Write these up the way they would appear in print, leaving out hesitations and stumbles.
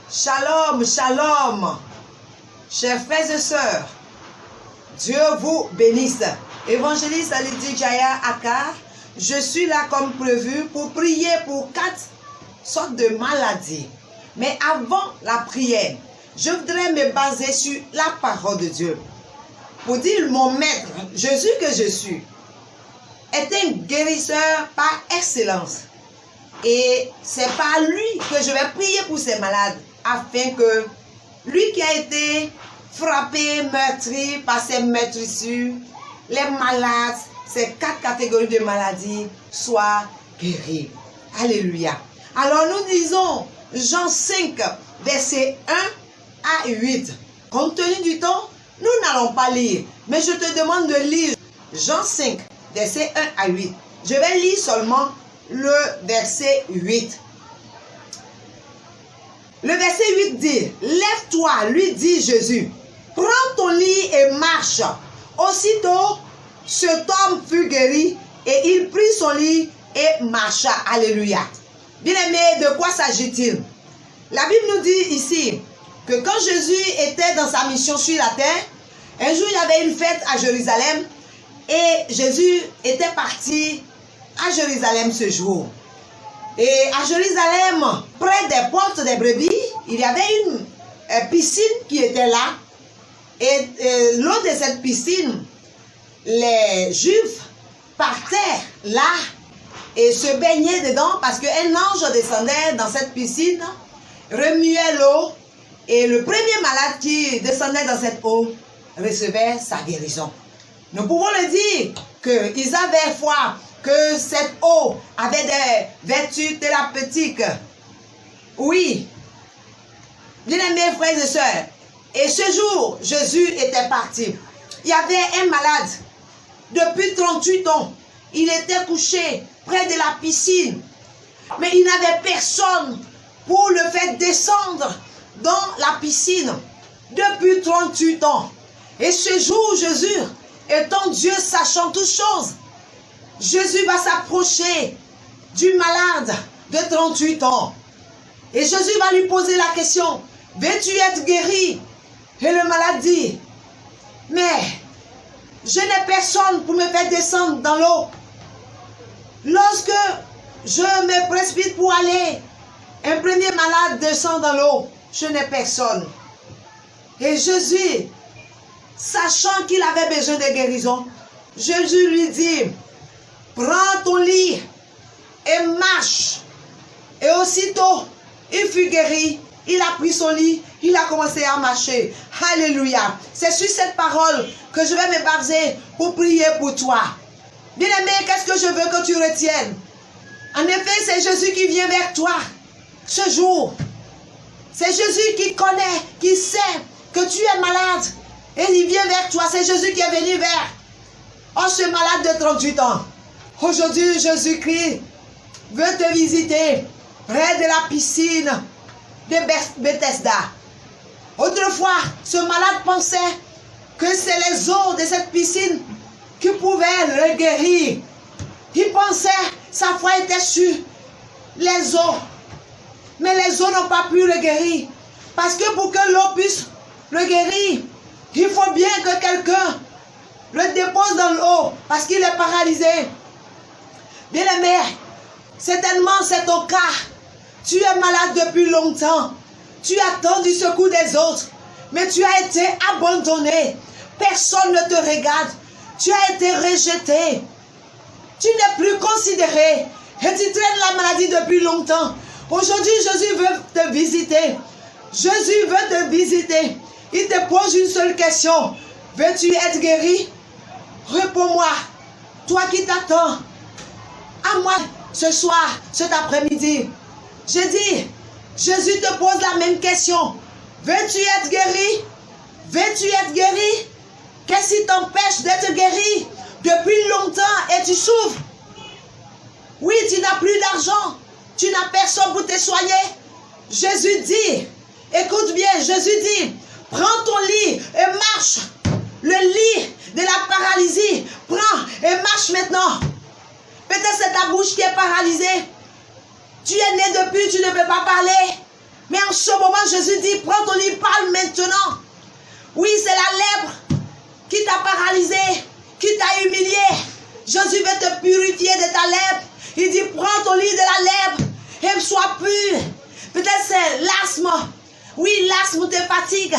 Shalom, shalom, chers frères et sœurs, Dieu vous bénisse. Évangéliste Lydie Jaya Aka, je suis là comme prévu pour prier pour 4 sortes de maladies. Mais avant la prière, je voudrais me baser sur la parole de Dieu. Pour dire mon maître, Jésus que je suis, est un guérisseur par excellence. Et c'est par lui que je vais prier pour ces malades, afin que lui qui a été frappé, meurtri par ses meurtrissures, les malades, ces 4 catégories de maladies soient guéris. Alléluia. Alors nous lisons Jean 5, versets 1 à 8. Compte tenu du temps, nous n'allons pas lire, mais je te demande de lire Jean 5, versets 1 à 8. Je vais lire seulement le verset 8. Le verset 8 dit, « Lève-toi, lui dit Jésus, prends ton lit et marche. » Aussitôt, cet homme fut guéri et il prit son lit et marcha. Alléluia. Bien-aimés, de quoi s'agit-il? La Bible nous dit ici que quand Jésus était dans sa mission sur la terre, un jour il y avait une fête à Jérusalem et Jésus était parti à Jérusalem ce jour. Et à Jérusalem, près des portes des brebis, il y avait une piscine qui était là. Et l'eau de cette piscine, les Juifs partaient là et se baignaient dedans parce qu'un ange descendait dans cette piscine, remuait l'eau et le premier malade qui descendait dans cette eau recevait sa guérison. Nous pouvons le dire qu'ils avaient foi que cette eau avait des vertus thérapeutiques. Oui, bien-aimés frères et sœurs, et ce jour, Jésus était parti. Il y avait un malade, depuis 38 ans, il était couché près de la piscine, mais il n'avait personne pour le faire descendre dans la piscine depuis 38 ans. Et ce jour, Jésus, étant Dieu sachant toutes choses, Jésus va s'approcher du malade de 38 ans. Et Jésus va lui poser la question, veux-tu être guéri? Et le malade dit, mais je n'ai personne pour me faire descendre dans l'eau. Lorsque je me précipite pour aller, un premier malade descend dans l'eau, je n'ai personne. Et Jésus, sachant qu'il avait besoin de guérison, Jésus lui dit, prends ton lit et marche. Et aussitôt, il fut guéri. Il a pris son lit. Il a commencé à marcher. Alléluia. C'est sur cette parole que je vais me baser pour prier pour toi. Bien-aimé, qu'est-ce que je veux que tu retiennes? En effet, c'est Jésus qui vient vers toi ce jour. C'est Jésus qui connaît, qui sait que tu es malade. Et il vient vers toi. C'est Jésus qui est venu vers ce malade de 38 ans. Aujourd'hui, Jésus-Christ veut te visiter près de la piscine de Bethesda. Autrefois, ce malade pensait que c'est les eaux de cette piscine qui pouvaient le guérir. Il pensait, sa foi était sur les eaux. Mais les eaux n'ont pas pu le guérir. Parce que pour que l'eau puisse le guérir, il faut bien que quelqu'un le dépose dans l'eau parce qu'il est paralysé. Bien-aimé, certainement c'est ton cas. Tu es malade depuis longtemps. Tu attends du secours des autres. Mais tu as été abandonné. Personne ne te regarde. Tu as été rejeté. Tu n'es plus considéré. Et tu traînes la maladie depuis longtemps. Aujourd'hui, Jésus veut te visiter. Jésus veut te visiter. Il te pose une seule question. Veux-tu être guéri? Réponds-moi. Toi qui t'attends. À moi, ce soir, cet après-midi. Je dis, Jésus te pose la même question. Veux-tu être guéri? Veux-tu être guéri? Qu'est-ce qui t'empêche d'être guéri? Depuis longtemps et tu souffres. Oui, tu n'as plus d'argent. Tu n'as personne pour te soigner. Jésus dit, écoute bien, Jésus dit, prends ton lit et marche. Le lit de la paralysie, prends et marche maintenant. Peut-être c'est ta bouche qui est paralysée. Tu es né depuis, tu ne peux pas parler. Mais en ce moment, Jésus dit, prends ton lit, parle maintenant. Oui, c'est la lèpre qui t'a paralysé, qui t'a humilié. Jésus veut te purifier de ta lèpre. Il dit, prends ton lit de la lèpre et sois pur. Peut-être c'est l'asthme. Oui, l'asthme te fatigue.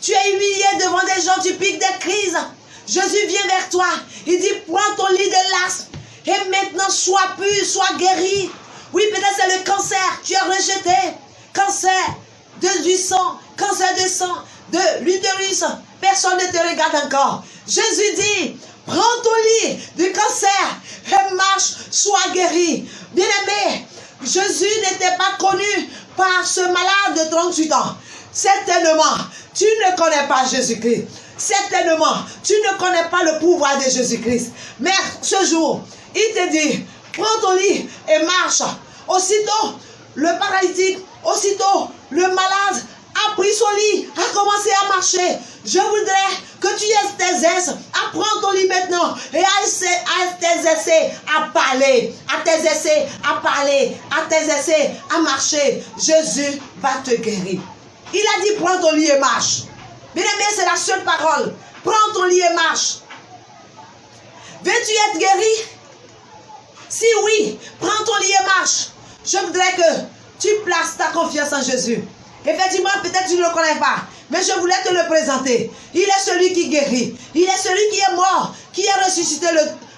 Tu es humilié devant des gens, tu piques des crises. Jésus vient vers toi. Il dit, prends ton lit de l'asthme et maintenant sois pur, sois guéri. Oui, peut-être c'est le cancer. Tu es rejeté. Cancer du sang, cancer de sang, de l'utérus. Personne ne te regarde encore. Jésus dit, prends ton lit du cancer et marche, sois guéri. Bien-aimé, Jésus n'était pas connu par ce malade de 38 ans. Certainement, tu ne connais pas Jésus-Christ. Certainement, tu ne connais pas le pouvoir de Jésus-Christ. Mais ce jour, il te dit, prends ton lit et marche. Aussitôt, le paralytique, aussitôt, le malade a pris son lit, a commencé à marcher. Je voudrais que tu t'exerces à prendre ton lit maintenant et à t'exercer à parler, à t'exercer à parler, à t'exercer à marcher. Jésus va te guérir. Il a dit, prends ton lit et marche. Bien-aimé, c'est la seule parole. Prends ton lit et marche. Veux-tu être guéri? Si oui, prends ton lit et marche. Je voudrais que tu places ta confiance en Jésus. Effectivement, peut-être tu ne le connais pas, mais je voulais te le présenter. Il est celui qui guérit. Il est celui qui est mort, qui est ressuscité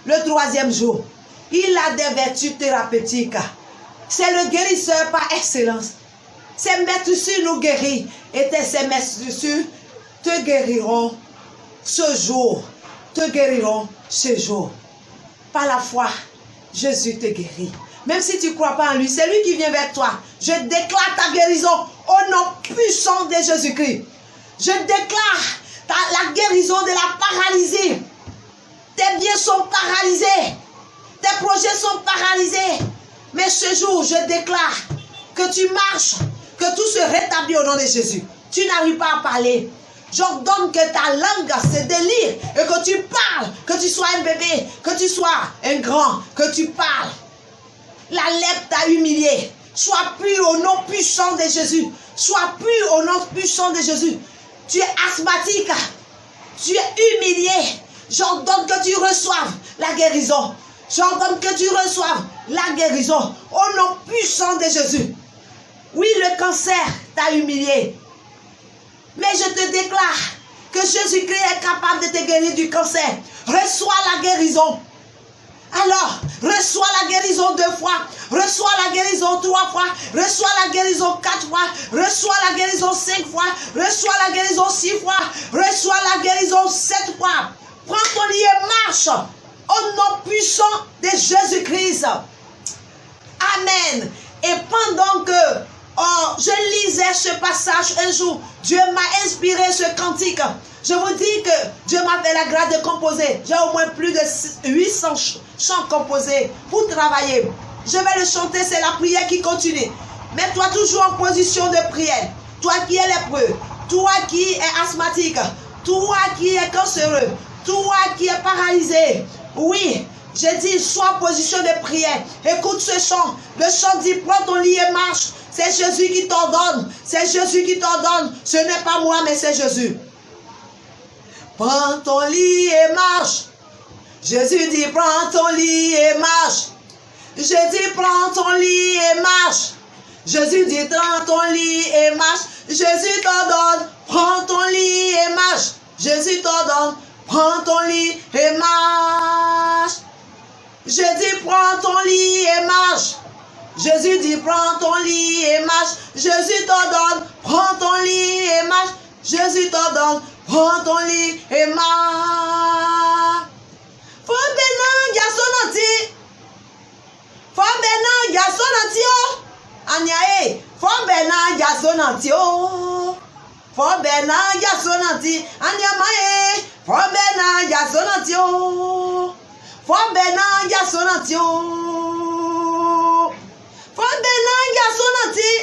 le 3e jour. Il a des vertus thérapeutiques. C'est le guérisseur par excellence. Ses maîtresses nous guérissent et ces maîtresses te guériront ce jour. Te guériront ce jour. Par la foi, Jésus te guérit. Même si tu ne crois pas en lui, c'est lui qui vient vers toi. Je déclare ta guérison au nom puissant de Jésus-Christ. Je déclare la guérison de la paralysie. Tes biens sont paralysés. Tes projets sont paralysés. Mais ce jour, je déclare que tu marches, que tout se rétablit au nom de Jésus. Tu n'arrives pas à parler. J'ordonne que ta langue se délire et que tu parles, que tu sois un bébé, que tu sois un grand, que tu parles. La lèpre t'a humilié. Sois pur au nom puissant de Jésus. Sois pur au nom puissant de Jésus. Tu es asthmatique. Tu es humilié. J'ordonne que tu reçoives la guérison. J'ordonne que tu reçoives la guérison au nom puissant de Jésus. Oui, le cancer t'a humilié. Mais je te déclare que Jésus-Christ est capable de te guérir du cancer. Reçois la guérison. Alors, reçois la guérison 2 fois, reçois la guérison 3 fois, reçois la guérison 4 fois, reçois la guérison 5 fois, reçois la guérison 6 fois, reçois la guérison 7 fois. Prends ton lit et marche au nom puissant de Jésus-Christ. Amen. Et pendant que je lisais ce passage un jour, Dieu m'a inspiré ce cantique. Je vous dis que Dieu m'a fait la grâce de composer. J'ai au moins plus de 800 chants composés pour travailler. Je vais le chanter, c'est la prière qui continue. Mets-toi toujours en position de prière. Toi qui es lépreux, toi qui es asthmatique, toi qui es cancéreux, toi qui es paralysé. Oui, j'ai dit, sois en position de prière. Écoute ce chant. Le chant dit, prends ton lit et marche. C'est Jésus qui t'ordonne. C'est Jésus qui t'ordonne. Ce n'est pas moi, mais c'est Jésus. Prends ton lit et marche. Jésus dit, prends ton lit et marche. Jésus, prends ton lit et marche. Jésus dit, prends ton lit et marche. Jésus t'ordonne, prends ton lit et marche. Jésus t'ordonne, prends ton lit et marche. Jésus, prends ton lit et marche. Jésus dit, prends ton lit et marche. Jésus t'ordonne, prends ton lit et marche. Jésus t'ordonne, prends ton lit et marche. Faut bénin, garçon entier. Faut bénin, garçon entier. Aniae, faut bénin, garçon entier. Faut bénin, garçon entier. Aniamae, faut bénin, garçon entier. Faut bénin, garçon entier. Faut bénin, garçon entier.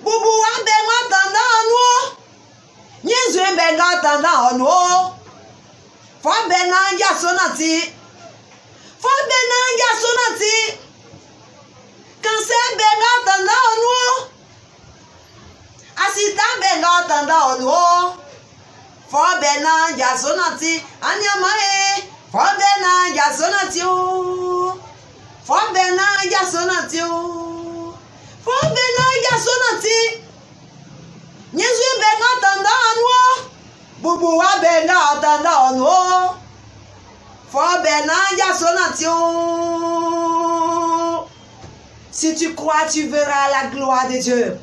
Boubou, en bénin, tendant nous. Nièzu, bénin, tendant nous. Faut bénin, garçon entier. Faut bénin, garçon entier. Quand c'est bénin, tendant nous. benga tanda ono. For bena yasonati anyamae. For bena yasonati o. For bena yasonati o. For bena yasonati. Nyesu benga tanda ono. Bubu wa benga tanda ono. For bena yasonati o. Si tu crois, tu verras la gloire de Dieu.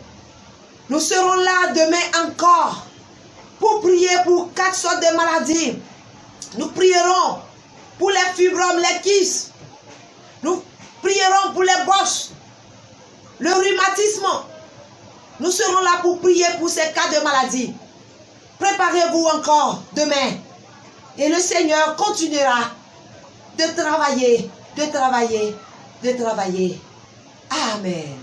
Nous serons là demain encore pour prier pour 4 sortes de maladies. Nous prierons pour les fibromes, les kystes. Nous prierons pour les bosses, le rhumatisme. Nous serons là pour prier pour ces cas de maladie. Préparez-vous encore demain. Et le Seigneur continuera de travailler, de travailler, de travailler. Amen.